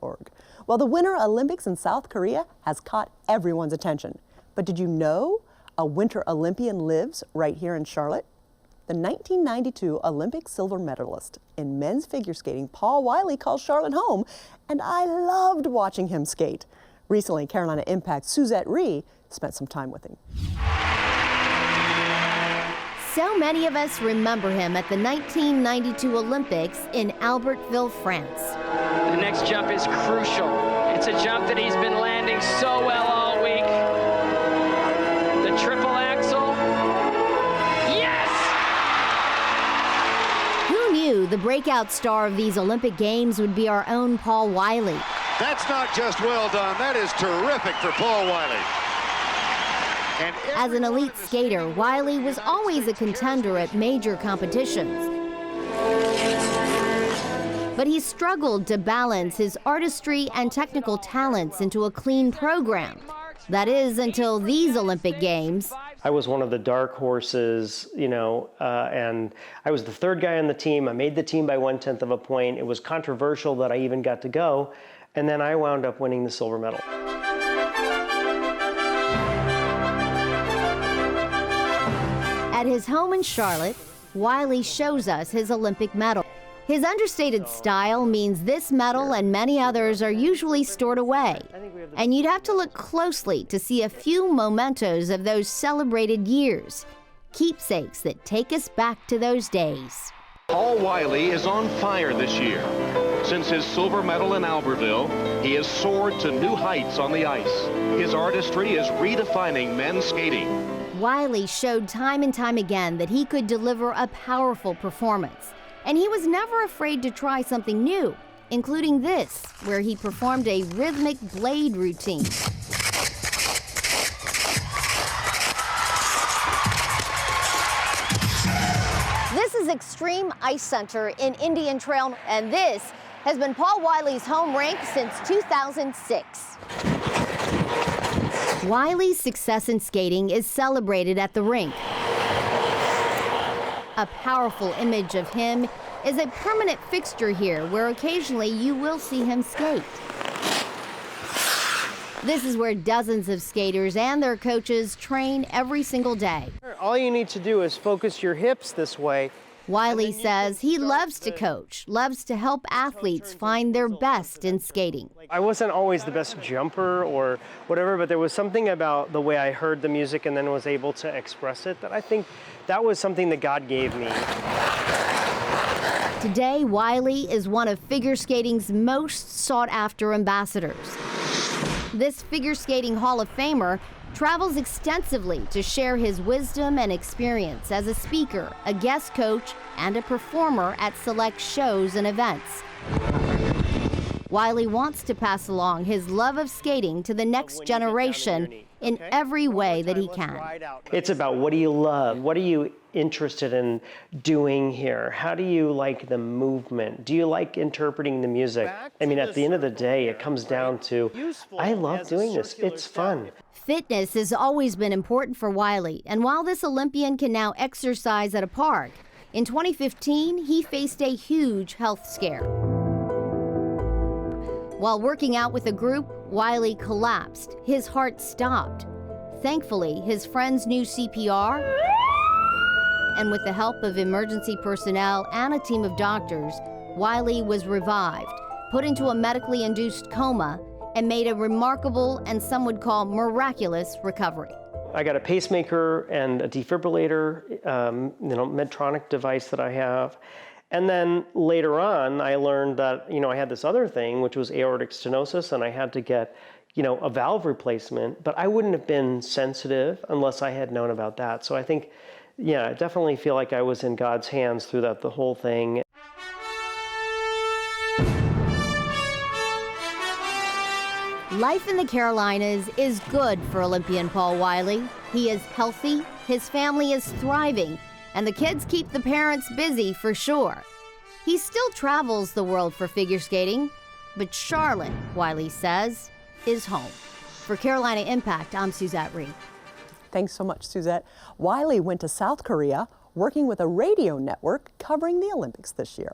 Charlotte.org. Well, the Winter Olympics in South Korea has caught everyone's attention. But did you know a Winter Olympian lives right here in Charlotte? The 1992 Olympic silver medalist in men's figure skating, Paul Wylie, calls Charlotte home, and I loved watching him skate. Recently, Carolina Impact's Suzette Rhee spent some time with him. So many of us remember him at the 1992 Olympics in Albertville, France. The next jump is crucial. It's a jump that he's been landing so well all week. The triple axel. Yes! Who knew the breakout star of these Olympic Games would be our own Paul Wylie? That's not just well done, that is terrific for Paul Wylie. As an elite skater, Wylie was always a contender at major competitions. But he struggled to balance his artistry and technical talents into a clean program. That is, until these Olympic Games. I was one of the dark horses, and I was the third guy on the team. I made the team by 1/10 of a point. It was controversial that I even got to go, and then I wound up winning the silver medal. At his home in Charlotte, Wylie shows us his Olympic medal. His understated style means this medal and many others are usually stored away. And you'd have to look closely to see a few mementos of those celebrated years, keepsakes that take us back to those days. Paul Wylie is on fire this year. Since his silver medal in Albertville, he has soared to new heights on the ice. His artistry is redefining men's skating. Wylie showed time and time again that he could deliver a powerful performance. And he was never afraid to try something new, including this, where he performed a rhythmic blade routine. This is Extreme Ice Center in Indian Trail, and this has been Paul Wylie's home rink since 2006. Wylie's success in skating is celebrated at the rink. A powerful image of him is a permanent fixture here, where occasionally you will see him skate. This is where dozens of skaters and their coaches train every single day. All you need to do is focus your hips this way. Wylie says he loves to coach, loves to help athletes find their best in skating. I wasn't always the best jumper or whatever, but there was something about the way I heard the music and then was able to express it that I think that was something that God gave me. Today, Wylie is one of figure skating's most sought-after ambassadors. This figure skating Hall of Famer travels extensively to share his wisdom and experience as a speaker, a guest coach, and a performer at select shows and events. Wylie wants to pass along his love of skating to the next generation in every way that he can. It's about, what do you love? What are you interested in doing here? How do you like the movement? Do you like interpreting the music? I mean, at the end of the day, it comes down to, I love doing this. It's fun. Fitness has always been important for Wylie, and while this Olympian can now exercise at a park, in 2015, he faced a huge health scare. While working out with a group, Wylie collapsed. His heart stopped. Thankfully, his friends knew CPR, and with the help of emergency personnel and a team of doctors, Wylie was revived, put into a medically induced coma, and made a remarkable and some would call miraculous recovery. I got a pacemaker and a defibrillator, Medtronic device that I have. And then later on, I learned that, I had this other thing, which was aortic stenosis, and I had to get, a valve replacement, but I wouldn't have been sensitive unless I had known about that. So I think, I definitely feel like I was in God's hands through the whole thing. Life in the Carolinas is good for Olympian Paul Wylie. He is healthy, his family is thriving, and the kids keep the parents busy for sure. He still travels the world for figure skating, but Charlotte, Wylie says, is home. For Carolina Impact, I'm Suzette Rhee. Thanks so much, Suzette. Wylie went to South Korea, working with a radio network covering the Olympics this year.